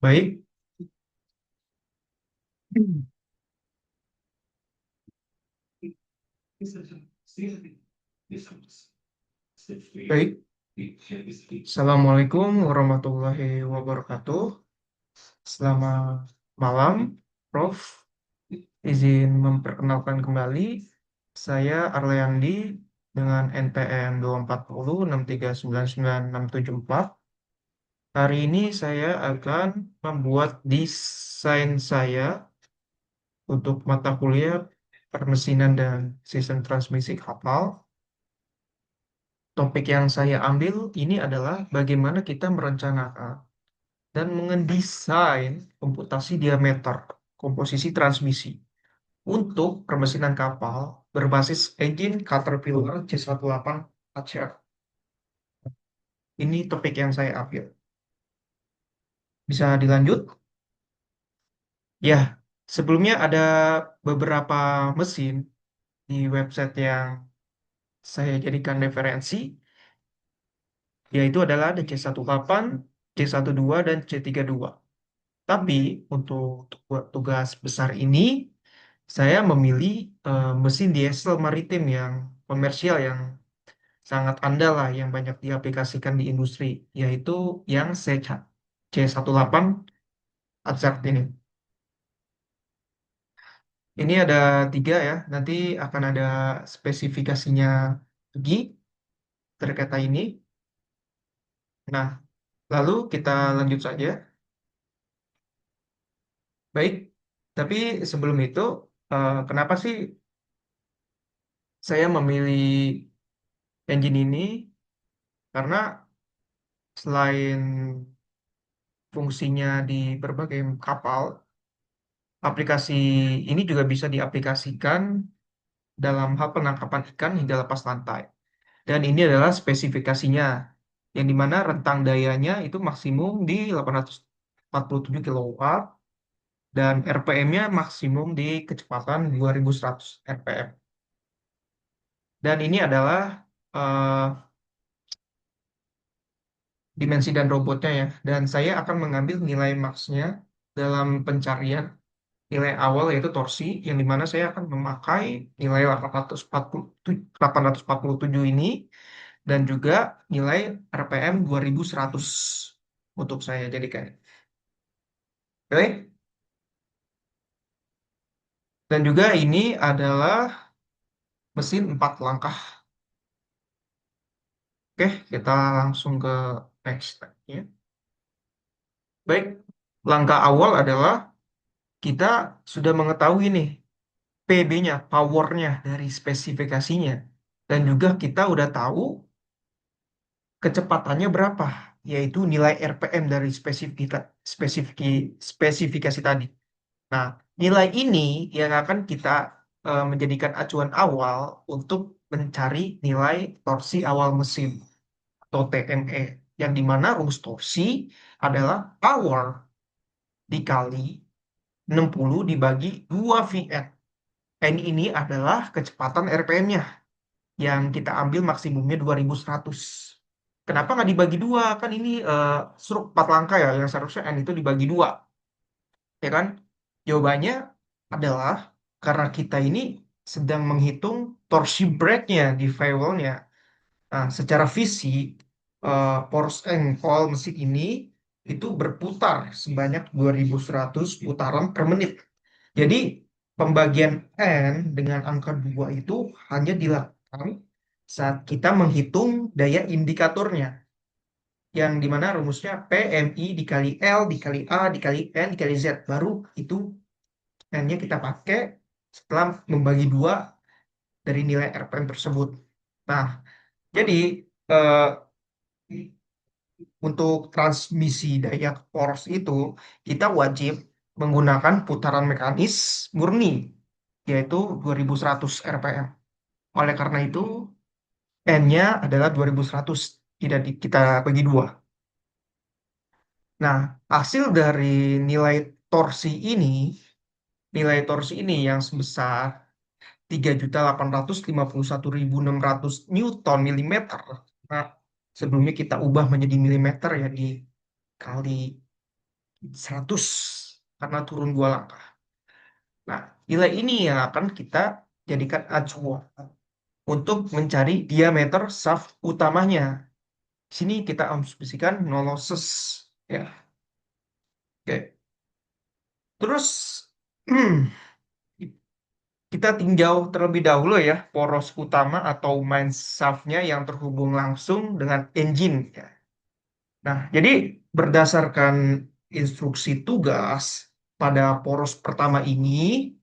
Baik. Baik. Assalamualaikum warahmatullahi wabarakatuh. Selamat malam, Prof. Izin memperkenalkan kembali, saya Arleandi dengan NPM 240639964. Hari ini saya akan membuat desain saya untuk mata kuliah permesinan dan sistem transmisi kapal. Topik yang saya ambil ini adalah bagaimana kita merencanakan dan mengendesain komputasi diameter komposisi transmisi untuk permesinan kapal berbasis engine Caterpillar C18 HR. Ini topik yang saya ambil. Bisa dilanjut? Ya, sebelumnya ada beberapa mesin di website yang saya jadikan referensi, yaitu adalah ada C18, C12, dan C32. Tapi untuk tugas besar ini, saya memilih mesin diesel maritim yang komersial yang sangat andal lah, yang banyak diaplikasikan di industri, yaitu yang C18 Hazard ini. Ini ada tiga ya, nanti akan ada spesifikasinya lagi terkait ini. Nah, lalu kita lanjut saja. Baik, tapi sebelum itu, kenapa sih saya memilih engine ini? Karena selain fungsinya di berbagai kapal, aplikasi ini juga bisa diaplikasikan dalam hal penangkapan ikan hingga lepas lantai. Dan ini adalah spesifikasinya, yang dimana rentang dayanya itu maksimum di 847 kilowatt dan RPM-nya maksimum di kecepatan 2100 RPM. Dan ini adalah eh, dimensi dan robotnya ya. Dan saya akan mengambil nilai max-nya dalam pencarian nilai awal yaitu torsi, yang dimana saya akan memakai nilai 847 ini dan juga nilai RPM 2100 untuk saya jadikan. Oke? Dan juga ini adalah mesin 4 langkah. Oke, kita langsung ke next step-nya. Baik, langkah awal adalah kita sudah mengetahui nih PB-nya, powernya dari spesifikasinya. Dan juga kita udah tahu kecepatannya berapa, yaitu nilai RPM dari spesifikasi tadi. Nah, nilai ini yang akan kita menjadikan acuan awal untuk mencari nilai torsi awal mesin atau TME, yang dimana rumus torsi adalah power dikali 60 dibagi 2 VN. N ini adalah kecepatan RPM-nya yang kita ambil maksimumnya 2100. Kenapa nggak dibagi dua? Kan ini struk 4 langkah ya, yang seharusnya N itu dibagi dua. Ya kan? Jawabannya adalah karena kita ini sedang menghitung torsi brake-nya di fuel-nya. Nah, secara fisik, coil mesin ini itu berputar sebanyak 2100 putaran per menit. Jadi, pembagian N dengan angka 2 itu hanya dilakukan saat kita menghitung daya indikatornya, yang dimana rumusnya PMI dikali L dikali A dikali N dikali Z. Baru itu N-nya kita pakai setelah membagi dua dari nilai RPM tersebut. Nah, jadi eh, untuk transmisi daya poros itu kita wajib menggunakan putaran mekanis murni, yaitu 2100 RPM. Oleh karena itu N-nya adalah 2100, tidak kita bagi dua. Nah, hasil dari nilai torsi ini, yang sebesar 3.851.600 Newton milimeter. Nah, sebelumnya kita ubah menjadi milimeter ya, dikali 100 karena turun 2 langkah. Nah, nilai ini yang akan kita jadikan acuan untuk mencari diameter shaft utamanya. Di sini kita asumsikan no losses. Ya, oke. Terus, kita tinjau terlebih dahulu ya poros utama atau main shaft-nya yang terhubung langsung dengan engine. Ya. Nah, jadi berdasarkan instruksi tugas pada poros pertama ini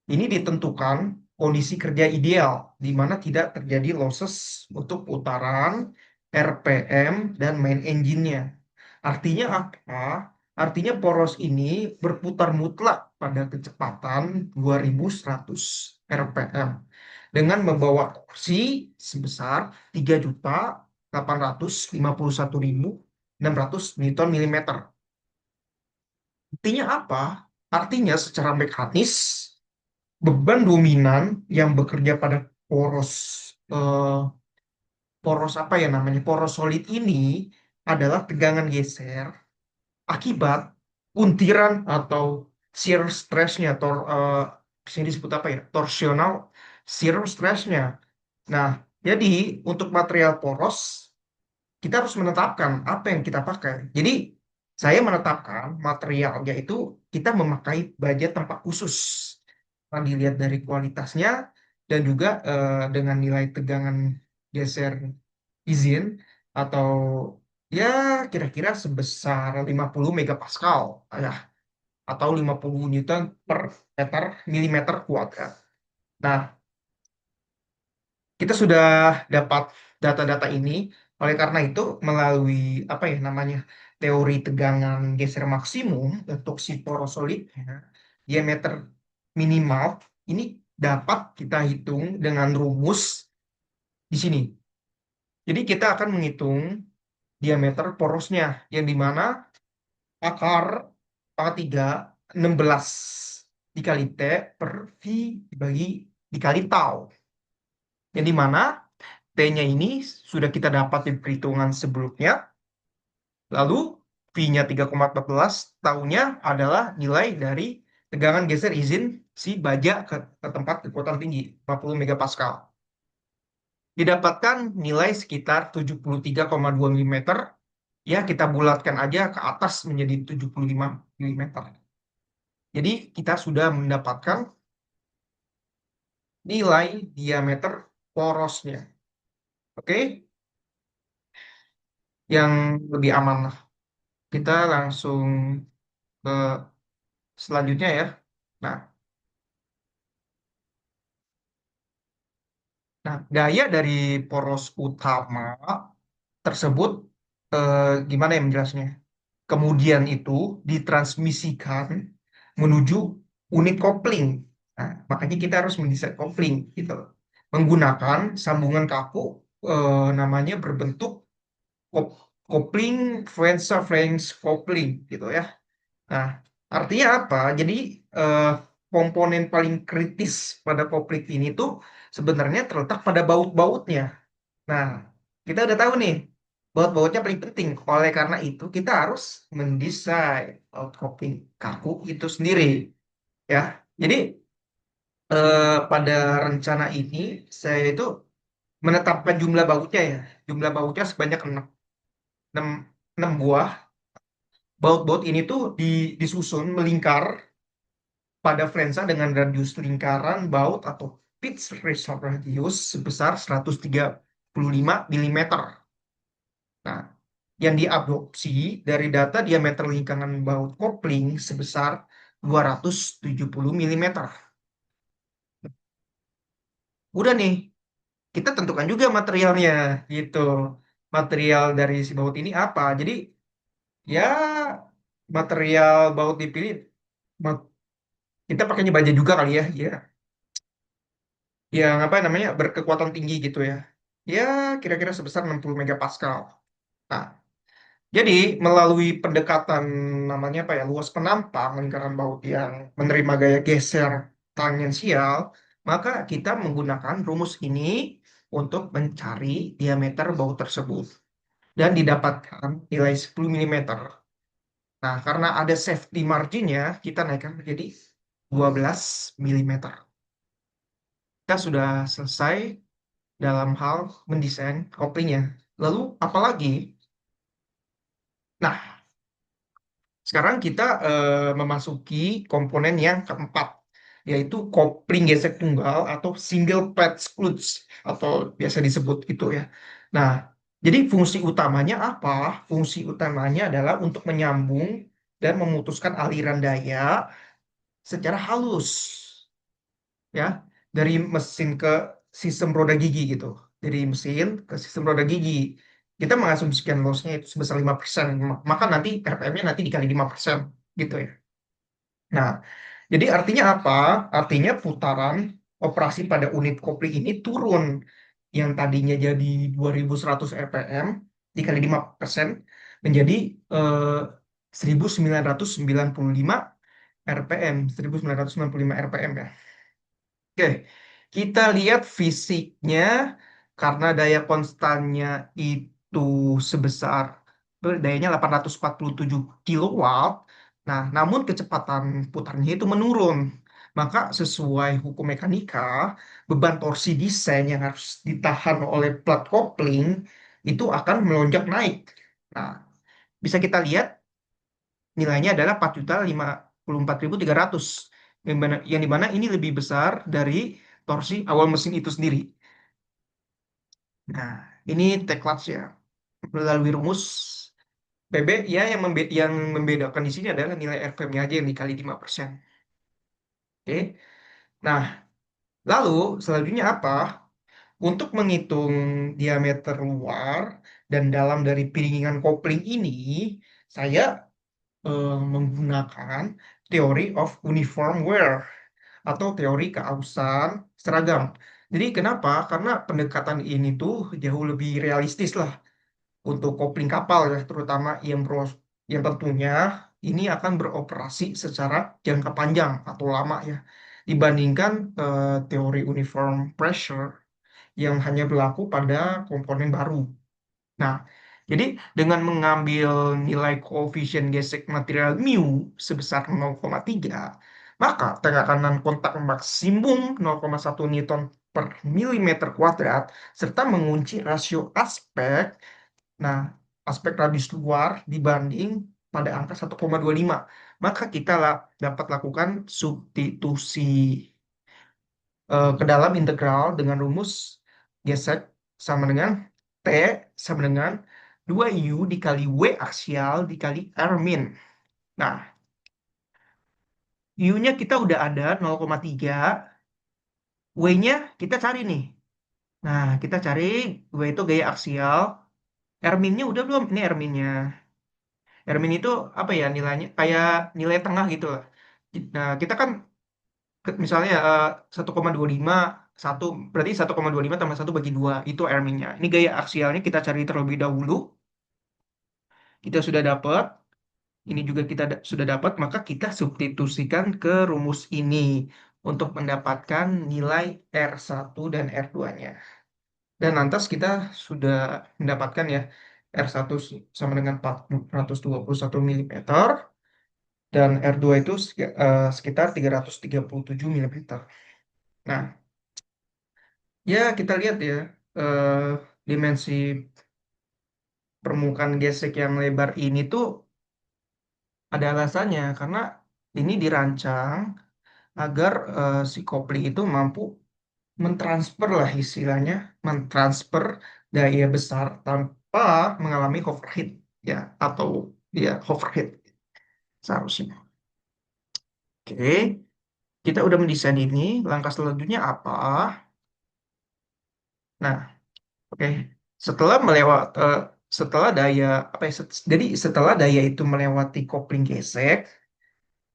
ditentukan kondisi kerja ideal di mana tidak terjadi losses untuk putaran, RPM, dan main engine-nya. Artinya apa? Artinya poros ini berputar mutlak pada kecepatan 2100 RPM dengan membawa torsi sebesar 3.851.600 Newton milimeter. Artinya apa? Artinya secara mekanis beban dominan yang bekerja pada poros eh, poros apa ya namanya poros solid ini adalah tegangan geser akibat puntiran atau shear stress-nya sini disebut apa ya torsional shear stress-nya. Nah, jadi untuk material poros kita harus menetapkan apa yang kita pakai. Jadi saya menetapkan materialnya itu kita memakai baja tempat khusus. Nah, dilihat dari kualitasnya dan juga dengan nilai tegangan geser izin atau ya kira-kira sebesar 50 megapascal ya atau 50 Newton per meter milimeter kuadrat. Nah, kita sudah dapat data-data ini. Oleh karena itu, melalui apa ya namanya teori tegangan geser maksimum untuk si porosolidnya, diameter minimal ini dapat kita hitung dengan rumus di sini. Jadi kita akan menghitung diameter porosnya yang di mana akar pangkat 3 16 dikali T per V dibagi dikali tau. Yang di mana T-nya ini sudah kita dapat di perhitungan sebelumnya. Lalu V-nya 3,14, taunya adalah nilai dari tegangan geser izin si baja ke tempat kekuatan tinggi, 40 megapascal. Didapatkan nilai sekitar 73,2 mm. Ya, kita bulatkan aja ke atas menjadi 75 mm. Jadi, kita sudah mendapatkan nilai diameter porosnya. Oke, yang lebih aman lah. Kita langsung ke selanjutnya ya. Nah, gaya dari poros utama tersebut gimana ya menjelasnya? Kemudian itu ditransmisikan menuju unit kopling. Nah, makanya kita harus mendesain kopling gitu loh. Menggunakan sambungan kaku namanya berbentuk kop- kopling flange kopling gitu ya. Nah, artinya apa? Jadi eh, komponen paling kritis pada kopling ini tuh sebenarnya terletak pada baut-bautnya. Nah, kita udah tahu nih, baut-bautnya paling penting. Oleh karena itu, kita harus mendesain baut kopling kaku itu sendiri. Ya, jadi pada rencana ini saya itu menetapkan jumlah bautnya ya. Jumlah bautnya sebanyak 6, 6 buah. Baut-baut ini tuh disusun melingkar pada flensa dengan radius lingkaran baut atau pitch result radius sebesar 135 mm. Nah, yang diadopsi dari data diameter lingkaran baut kopling sebesar 270 mm. Udah nih, kita tentukan juga materialnya gitu. Material dari si baut ini apa? Jadi ya material baut dipilih ma- kita pakainya baja juga kali ya. Ya, yang apa namanya berkekuatan tinggi gitu ya. Ya, kira-kira sebesar 60 megapascal. Nah, jadi melalui pendekatan namanya apa ya luas penampang lingkaran baut yang menerima gaya geser tangensial, maka kita menggunakan rumus ini untuk mencari diameter baut tersebut dan didapatkan nilai 10 mm. Nah, karena ada safety marginnya, kita naikkan menjadi 12 milimeter. Kita sudah selesai dalam hal mendesain koplingnya. Lalu, apalagi? Nah, sekarang kita memasuki komponen yang keempat, yaitu kopling gesek tunggal atau single pad clutch, atau biasa disebut itu ya. Nah, jadi fungsi utamanya apa? Fungsi utamanya adalah untuk menyambung dan memutuskan aliran daya secara halus, ya, dari mesin ke sistem roda gigi gitu. Dari mesin ke sistem roda gigi. Kita mengasumsikan lossnya itu sebesar 5%, maka nanti RPM-nya nanti dikali 5% gitu ya. Nah, jadi artinya apa? Artinya putaran operasi pada unit kopling ini turun. Yang tadinya jadi 2100 RPM dikali 5% menjadi eh, 1995 RPM. 1995 RPM ya. Oke, kita lihat fisiknya karena daya konstannya itu sebesar dayanya 847 kilowatt. Nah, namun kecepatan putarnya itu menurun. Maka sesuai hukum mekanika, beban torsi desain yang harus ditahan oleh plat kopling itu akan melonjak naik. Nah, bisa kita lihat nilainya adalah 4.054.300, yang dimana ini lebih besar dari torsi awal mesin itu sendiri. Nah, ini teklat ya. Melalui rumus PB ya, yang membedakan di sini adalah nilai RPM-nya aja yang dikali 5%. Oke. Nah, lalu selanjutnya apa? Untuk menghitung diameter luar dan dalam dari piringan kopling ini, saya menggunakan teori of uniform wear atau teori keausan seragam. Jadi kenapa? Karena pendekatan ini tuh jauh lebih realistis lah untuk kopling kapal ya, terutama yang tentunya ini akan beroperasi secara jangka panjang atau lama ya, dibandingkan teori uniform pressure yang hanya berlaku pada komponen baru. Nah, jadi dengan mengambil nilai koefisien gesek material mu sebesar 0,3, maka tekanan kontak maksimum 0,1 Newton per milimeter kuadrat, serta mengunci rasio aspek, nah, aspek radius luar dibanding pada angka 1,25, maka kita dapat lakukan substitusi ke dalam integral dengan rumus gesek sama dengan T sama dengan 2U dikali W aksial dikali R min. Nah, U-nya kita udah ada 0,3, W-nya kita cari nih. Nah, kita cari W itu gaya aksial, R min-nya udah belum? Ini R min-nya. R min itu apa ya nilainya? Kayak nilai tengah gitu lah. Nah, kita kan misalnya 1,25 satu, berarti 1,25 tambah 1 bagi 2 itu R min-nya. Ini gaya aksialnya kita cari terlebih dahulu. Kita sudah dapat, ini juga kita sudah dapat, maka kita substitusikan ke rumus ini untuk mendapatkan nilai R1 dan R2-nya. Dan lantas kita sudah mendapatkan ya R1 sama dengan 421 milimeter dan R2 itu sekitar 337 milimeter. Nah, ya kita lihat ya eh, dimensi permukaan gesek yang lebar ini tuh ada alasannya karena ini dirancang agar si kopling itu mampu mentransfer lah istilahnya, mentransfer daya besar tanpa mengalami overheat ya, atau ya overheat seharusnya. Oke, kita udah mendesain ini. Langkah selanjutnya apa? Nah, oke. Setelah setelah daya apa ya? Jadi setelah daya itu melewati kopling gesek,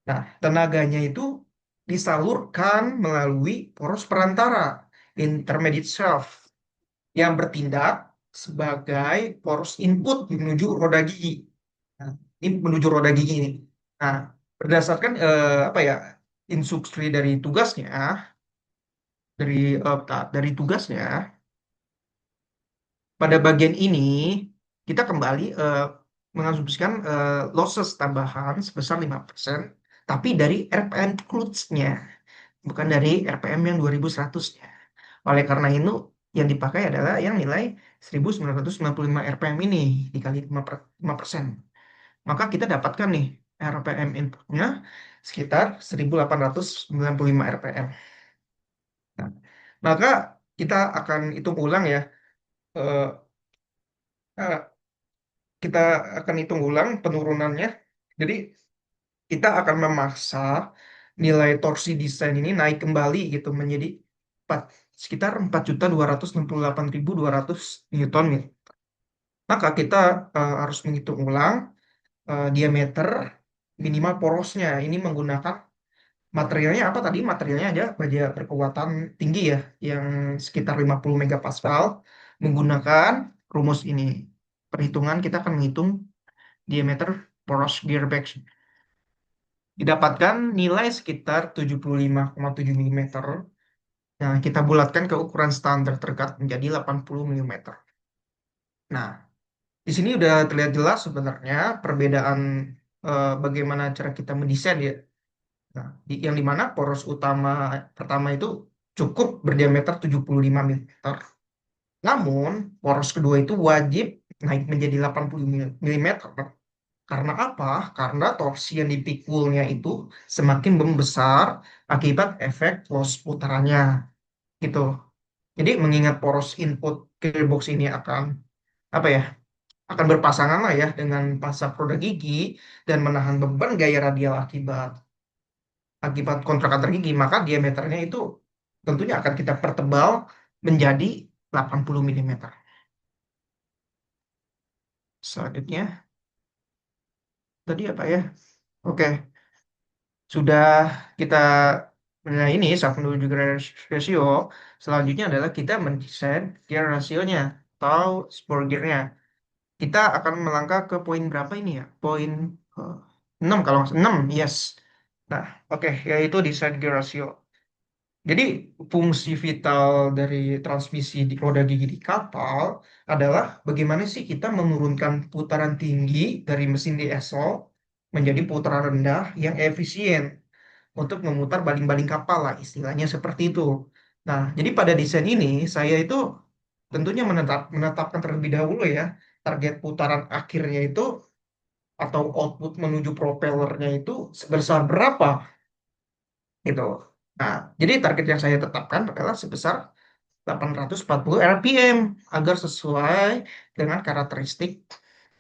nah tenaganya itu disalurkan melalui poros perantara intermediate shaft yang bertindak sebagai poros input menuju roda gigi. Nah, ini menuju roda gigi ini. Nah, berdasarkan apa ya instruksi dari tugasnya pada bagian ini kita kembali. mengasumsikan losses tambahan sebesar 5%, tapi dari RPM crude-nya, bukan dari RPM yang 2100-nya. Oleh karena itu, yang dipakai adalah yang nilai 1995 RPM ini dikali 5%. Maka kita dapatkan nih RPM inputnya sekitar 1895 RPM. Nah, maka kita akan hitung ulang ya. eh, eh, kita akan hitung ulang penurunannya. Jadi kita akan memaksa nilai torsi desain ini naik kembali gitu menjadi 4, sekitar 4.268.200 Newton. Maka kita harus menghitung ulang diameter minimal porosnya. Ini menggunakan materialnya apa tadi? Materialnya ada baja berkekuatan tinggi ya, yang sekitar 50 megapascal. Menggunakan rumus ini. Perhitungan kita akan menghitung diameter poros gearbox. Didapatkan nilai sekitar 75,7 mm. Nah, kita bulatkan ke ukuran standar terdekat menjadi 80 mm. Nah, di sini udah terlihat jelas sebenarnya perbedaan bagaimana cara kita mendesain ya. Nah, yang dimana poros utama pertama itu cukup berdiameter 75 mm. Namun, poros kedua itu wajib naik menjadi 80 mm. Karena apa? Karena torsi yang dipikulnya itu semakin membesar akibat efek loss putarannya gitu. Jadi mengingat poros input gearbox ini akan apa ya? Akan berpasangan lah ya dengan pasak roda gigi dan menahan beban gaya radial akibat kontrak antar gigi, maka diameternya itu tentunya akan kita pertebal menjadi 80 mm. Selanjutnya tadi apa ya? Oke, sudah kita nah ini sub menuju gear ratio. Selanjutnya adalah kita mendesain gear rasionya atau spur gearnya. Kita akan melangkah ke poin berapa ini ya? Poin eh, 6 kalau nggak salah. 6, yes. Nah, oke, yaitu desain gear ratio. Jadi fungsi vital dari transmisi di roda gigi di kapal adalah bagaimana sih kita menurunkan putaran tinggi dari mesin diesel menjadi putaran rendah yang efisien untuk memutar baling-baling kapal lah istilahnya seperti itu. Nah, jadi pada desain ini saya itu tentunya menetapkan terlebih dahulu ya target putaran akhirnya itu atau output menuju propellernya itu sebesar berapa gitu. Nah, jadi target yang saya tetapkan adalah sebesar 840 RPM agar sesuai dengan karakteristik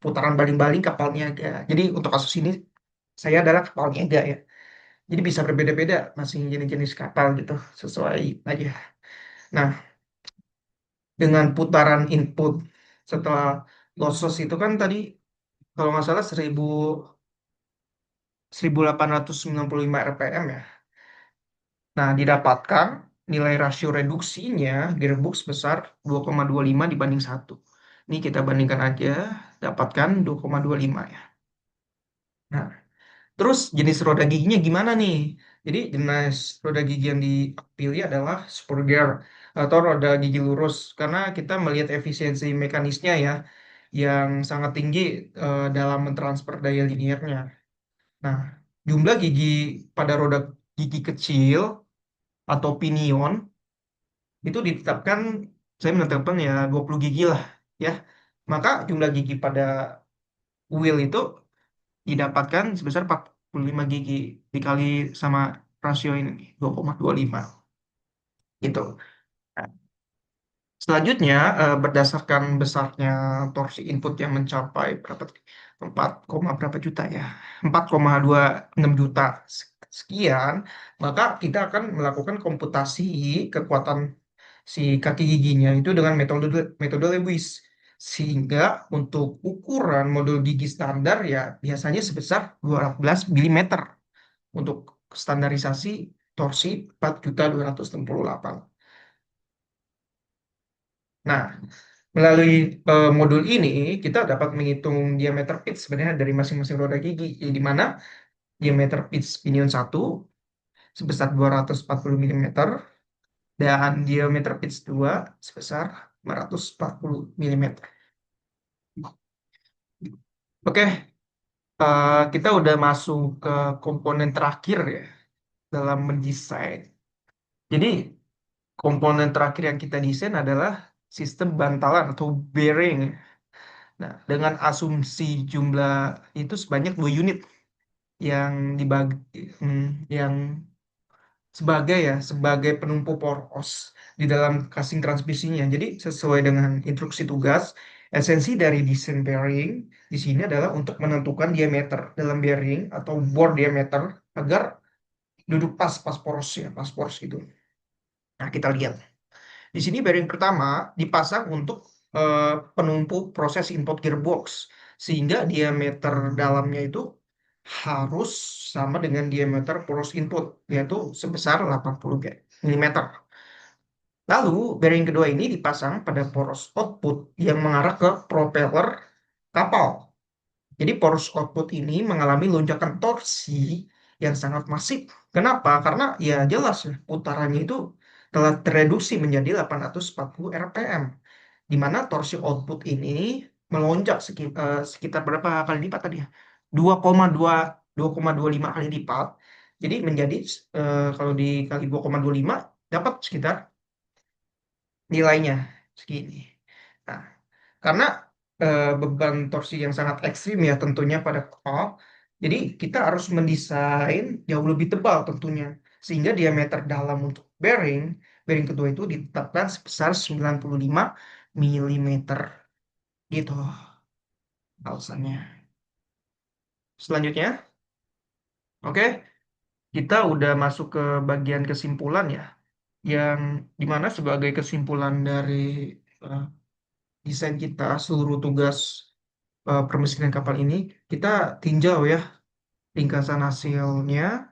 putaran baling-baling kapal niaga. Jadi untuk kasus ini saya adalah kapal niaga ya. Jadi bisa berbeda-beda masing jenis-jenis kapal gitu sesuai aja. Nah, dengan putaran input setelah losses itu kan tadi kalau nggak salah 1895 RPM ya. Nah, didapatkan nilai rasio reduksinya gearbox besar 2,25 dibanding 1. Ini kita bandingkan aja, dapatkan 2,25 ya. Nah, terus jenis roda giginya gimana nih? Jadi jenis roda gigi yang dipilih adalah spur gear atau roda gigi lurus karena kita melihat efisiensi mekanisnya ya yang sangat tinggi dalam mentransfer daya liniernya. Nah, jumlah gigi pada roda gigi kecil atau pinion itu ditetapkan saya menetapkan ya 20 gigi lah ya. Maka jumlah gigi pada wheel itu didapatkan sebesar 45 gigi dikali sama rasio ini 2,25 gitu. Nah, selanjutnya berdasarkan besarnya torsi input yang mencapai berapa tadi? 4, berapa juta ya? 4,26 juta sekian, maka kita akan melakukan komputasi kekuatan si kaki giginya itu dengan metode metode Lewis. Sehingga untuk ukuran modul gigi standar ya biasanya sebesar 12 milimeter untuk standarisasi torsi 4.268. Nah, melalui modul ini kita dapat menghitung diameter pitch sebenarnya dari masing-masing roda gigi, di mana diameter pitch pinion satu sebesar 240 milimeter dan diameter pitch 2 sebesar 540 milimeter. Oke, kita udah masuk ke komponen terakhir ya dalam mendesain. Jadi komponen terakhir yang kita desain adalah sistem bantalan atau bearing. Nah, dengan asumsi jumlah itu sebanyak 2 unit yang dibagi, yang sebagai penumpu poros di dalam casing transmisinya. Jadi sesuai dengan instruksi tugas, esensi dari desain bearing di sini adalah untuk menentukan diameter dalam bearing atau bore diameter agar duduk pas poros ya, pas poros itu. Nah, kita lihat. Di sini bearing pertama dipasang untuk penumpu proses input gearbox sehingga diameter dalamnya itu harus sama dengan diameter poros input yaitu sebesar 80 mm. Lalu bearing kedua ini dipasang pada poros output yang mengarah ke propeller kapal. Jadi poros output ini mengalami lonjakan torsi yang sangat masif. Kenapa? Karena ya jelas ya, putarannya itu telah tereduksi menjadi 840 rpm, di mana torsi output ini melonjak sekitar berapa kali lipat tadi ya? 2,25 kali lipat. Jadi menjadi kalau dikali 2,25 dapat sekitar nilainya segini. Nah, karena beban torsi yang sangat ekstrim ya tentunya pada kapal, jadi kita harus mendesain jauh lebih tebal tentunya, sehingga diameter dalam untuk bearing kedua itu ditetapkan sebesar 95 mm gitu alasannya. Selanjutnya, oke, kita udah masuk ke bagian kesimpulan ya, yang dimana sebagai kesimpulan dari eh, desain kita seluruh tugas permesinan kapal ini, kita tinjau ya ringkasan hasilnya.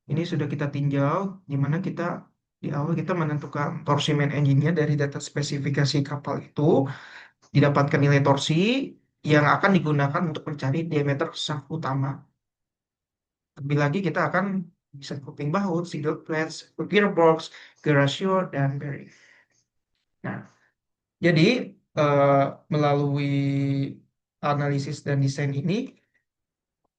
Ini sudah kita tinjau, di mana kita di awal kita menentukan torsi main engine-nya dari data spesifikasi kapal itu, didapatkan nilai torsi yang akan digunakan untuk mencari diameter shaft utama. Lebih lagi kita akan bisa kuping baut, single plates, gearbox, gear ratio, dan bearing. Nah, jadi eh, melalui analisis dan desain ini,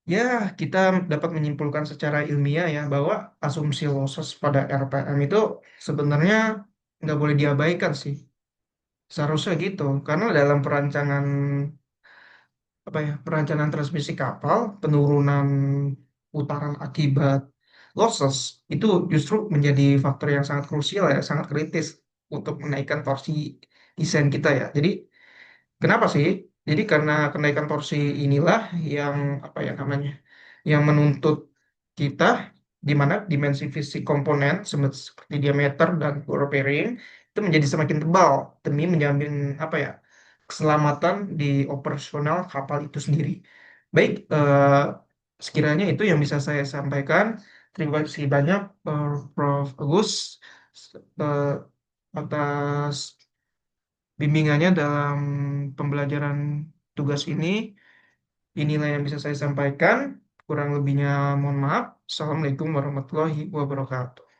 ya, kita dapat menyimpulkan secara ilmiah ya bahwa asumsi losses pada RPM itu sebenarnya nggak boleh diabaikan sih. Seharusnya gitu, karena dalam perancangan perancangan transmisi kapal, penurunan putaran akibat losses itu justru menjadi faktor yang sangat krusial ya, sangat kritis untuk menaikkan torsi desain kita ya. Jadi kenapa sih? Jadi karena kenaikan torsi inilah yang yang menuntut kita di mana dimensi fisik komponen seperti diameter dan bore bearing itu menjadi semakin tebal demi menjamin keselamatan di operasional kapal itu sendiri. Baik, sekiranya itu yang bisa saya sampaikan. Terima kasih banyak, Prof. Agus, eh, atas bimbingannya dalam pembelajaran tugas ini. Inilah yang bisa saya sampaikan. Kurang lebihnya mohon maaf. Assalamualaikum warahmatullahi wabarakatuh.